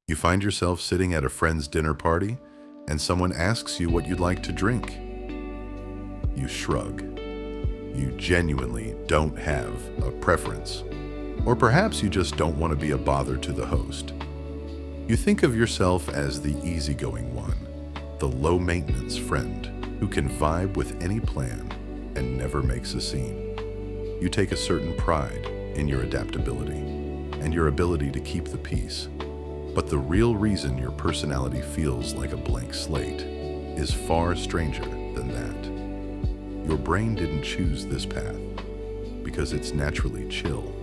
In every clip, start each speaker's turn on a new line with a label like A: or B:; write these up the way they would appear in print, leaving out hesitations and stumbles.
A: You find yourself sitting at a friend's dinner party and someone asks you what you'd like to drink. You shrug. You genuinely don't have a preference. Or perhaps you just don't want to be a bother to the host. You think of yourself as the easygoing one, the low-maintenance friend who can vibe with any plan and never makes a scene. You take a certain pride in your adaptability and your ability to keep the peace. But the real reason your personality feels like a blank slate is far stranger than that. Your brain didn't choose this path because it's naturally chill.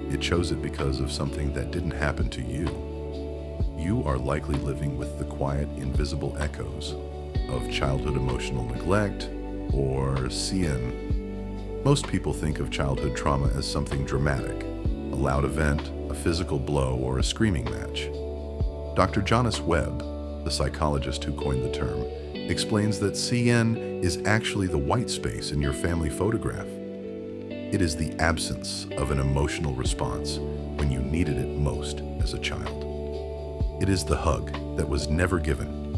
A: It chose it because of something that didn't happen to you. You are likely living with the quiet, invisible echoes of childhood emotional neglect or CN. Most people think of childhood trauma as something dramatic, a loud event, a physical blow, or a screaming match. Dr. Jonas Webb, the psychologist who coined the term, explains that CN is actually the white space in your family photograph. It is the absence of an emotional response when you needed it most as a child. It is the hug that was never given,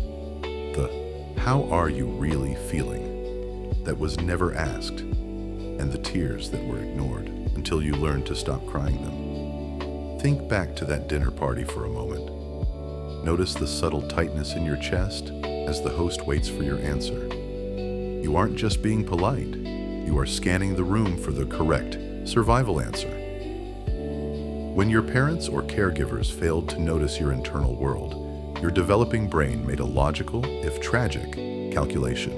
A: the "how are you really feeling" that was never asked, and the tears that were ignored until you learned to stop crying them. Think back to that dinner party for a moment. Notice the subtle tightness in your chest as the host waits for your answer. You aren't just being polite, you are scanning the room for the correct survival answer. When your parents or caregivers failed to notice your internal world, your developing brain made a logical, if tragic, calculation.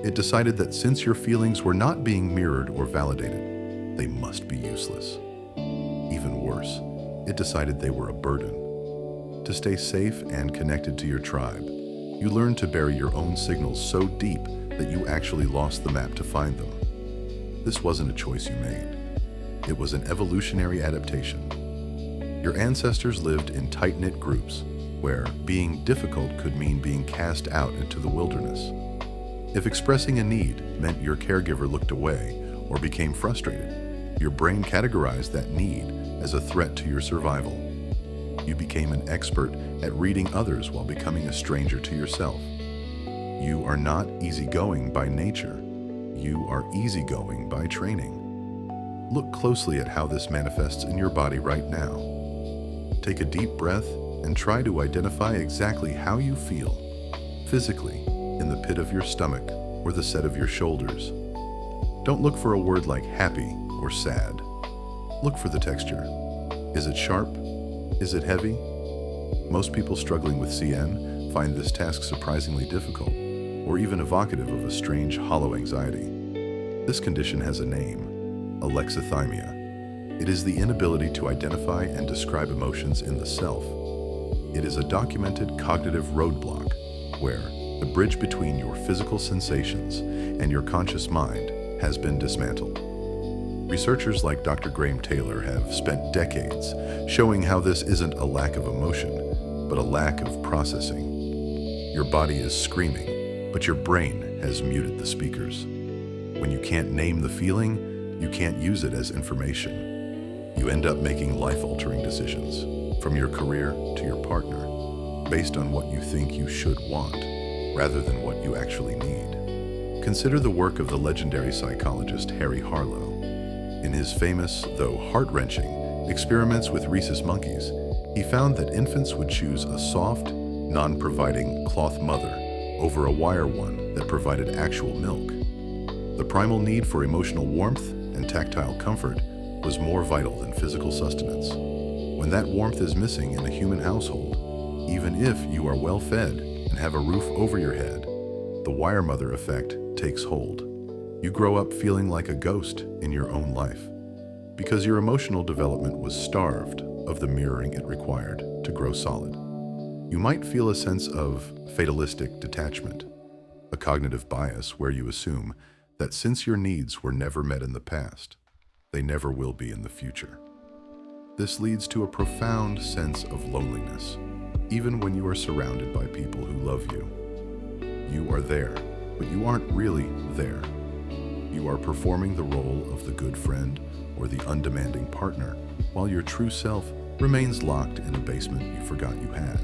A: It decided that since your feelings were not being mirrored or validated, they must be useless. Even worse, it decided they were a burden. To stay safe and connected to your tribe, you learned to bury your own signals so deep that you actually lost the map to find them. This wasn't a choice you made. It was an evolutionary adaptation. Your ancestors lived in tight-knit groups where being difficult could mean being cast out into the wilderness. If expressing a need meant your caregiver looked away or became frustrated, your brain categorized that need as a threat to your survival. You became an expert at reading others while becoming a stranger to yourself. You are not easygoing by nature. You are easygoing by training. Look closely at how this manifests in your body right now. Take a deep breath and try to identify exactly how you feel, physically, in the pit of your stomach or the set of your shoulders. Don't look for a word like happy or sad. Look for the texture. Is it sharp? Is it heavy? Most people struggling with CN find this task surprisingly difficult, or even evocative of a strange, hollow anxiety. This condition has a name: alexithymia. It is the inability to identify and describe emotions in the self. It is a documented cognitive roadblock where the bridge between your physical sensations and your conscious mind has been dismantled. Researchers like Dr. Graham Taylor have spent decades showing how this isn't a lack of emotion, but a lack of processing. Your body is screaming, but your brain has muted the speakers. When you can't name the feeling, you can't use it as information. You end up making life-altering decisions, from your career to your partner, based on what you think you should want, rather than what you actually need. Consider the work of the legendary psychologist Harry Harlow. In his famous, though heart-wrenching, experiments with rhesus monkeys, he found that infants would choose a soft, non-providing cloth mother over a wire one that provided actual milk. The primal need for emotional warmth and tactile comfort was more vital than physical sustenance. When that warmth is missing in a human household, even if you are well-fed and have a roof over your head, the wire mother effect takes hold. You grow up feeling like a ghost in your own life because your emotional development was starved of the mirroring it required to grow solid. You might feel a sense of fatalistic detachment, a cognitive bias where you assume that since your needs were never met in the past, they never will be in the future. This leads to a profound sense of loneliness, even when you are surrounded by people who love you. You are there, but you aren't really there. You are performing the role of the good friend or the undemanding partner, while your true self remains locked in a basement you forgot you had.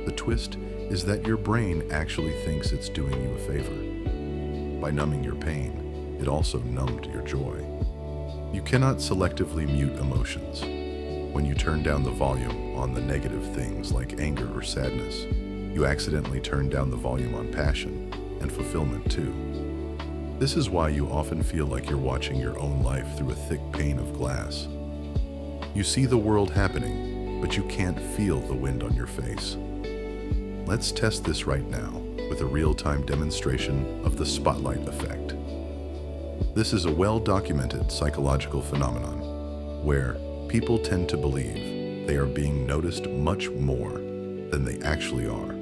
A: The twist is that your brain actually thinks it's doing you a favor. By numbing your pain, it also numbed your joy. You cannot selectively mute emotions. When you turn down the volume on the negative things like anger or sadness, you accidentally turn down the volume on passion and fulfillment too. This is why you often feel like you're watching your own life through a thick pane of glass. You see the world happening, but you can't feel the wind on your face. Let's test this right now with a real-time demonstration of the spotlight effect. This is a well-documented psychological phenomenon where people tend to believe they are being noticed much more than they actually are.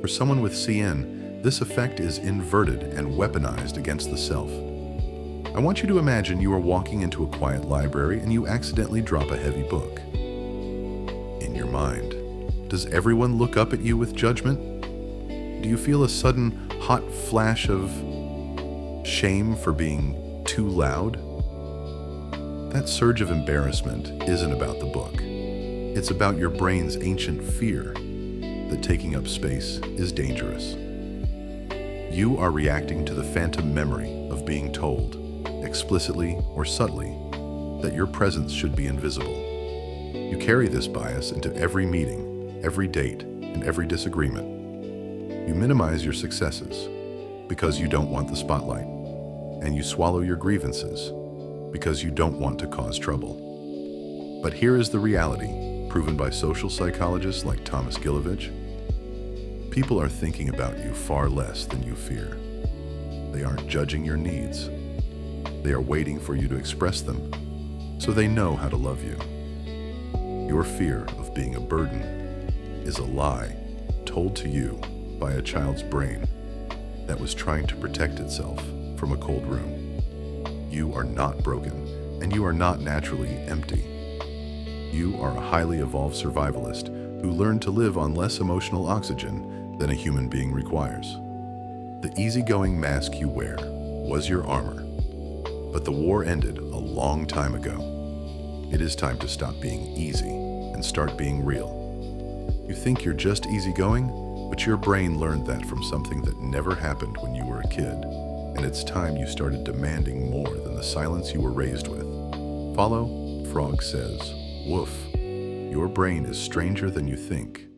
A: For someone with CN, this effect is inverted and weaponized against the self. I want you to imagine you are walking into a quiet library and you accidentally drop a heavy book. In your mind, does everyone look up at you with judgment? Do you feel a sudden hot flash of shame for being too loud? That surge of embarrassment isn't about the book. It's about your brain's ancient fear that taking up space is dangerous. You are reacting to the phantom memory of being told, explicitly or subtly, that your presence should be invisible. You carry this bias into every meeting, every date, and every disagreement. You minimize your successes because you don't want the spotlight, and you swallow your grievances because you don't want to cause trouble. But here is the reality, proven by social psychologists like Thomas Gilovich. People are thinking about you far less than you fear. They aren't judging your needs. They are waiting for you to express them, so they know how to love you. Your fear of being a burden is a lie told to you by a child's brain that was trying to protect itself from a cold room. You are not broken, and you are not naturally empty. You are a highly evolved survivalist who learned to live on less emotional oxygen than a human being requires. The easygoing mask you wear was your armor, but the war ended a long time ago. It is time to stop being easy and start being real. You think you're just easygoing, but your brain learned that from something that never happened when you were a kid, and it's time you started demanding more than the silence you were raised with. Follow, frog says, woof. Your brain is stranger than you think.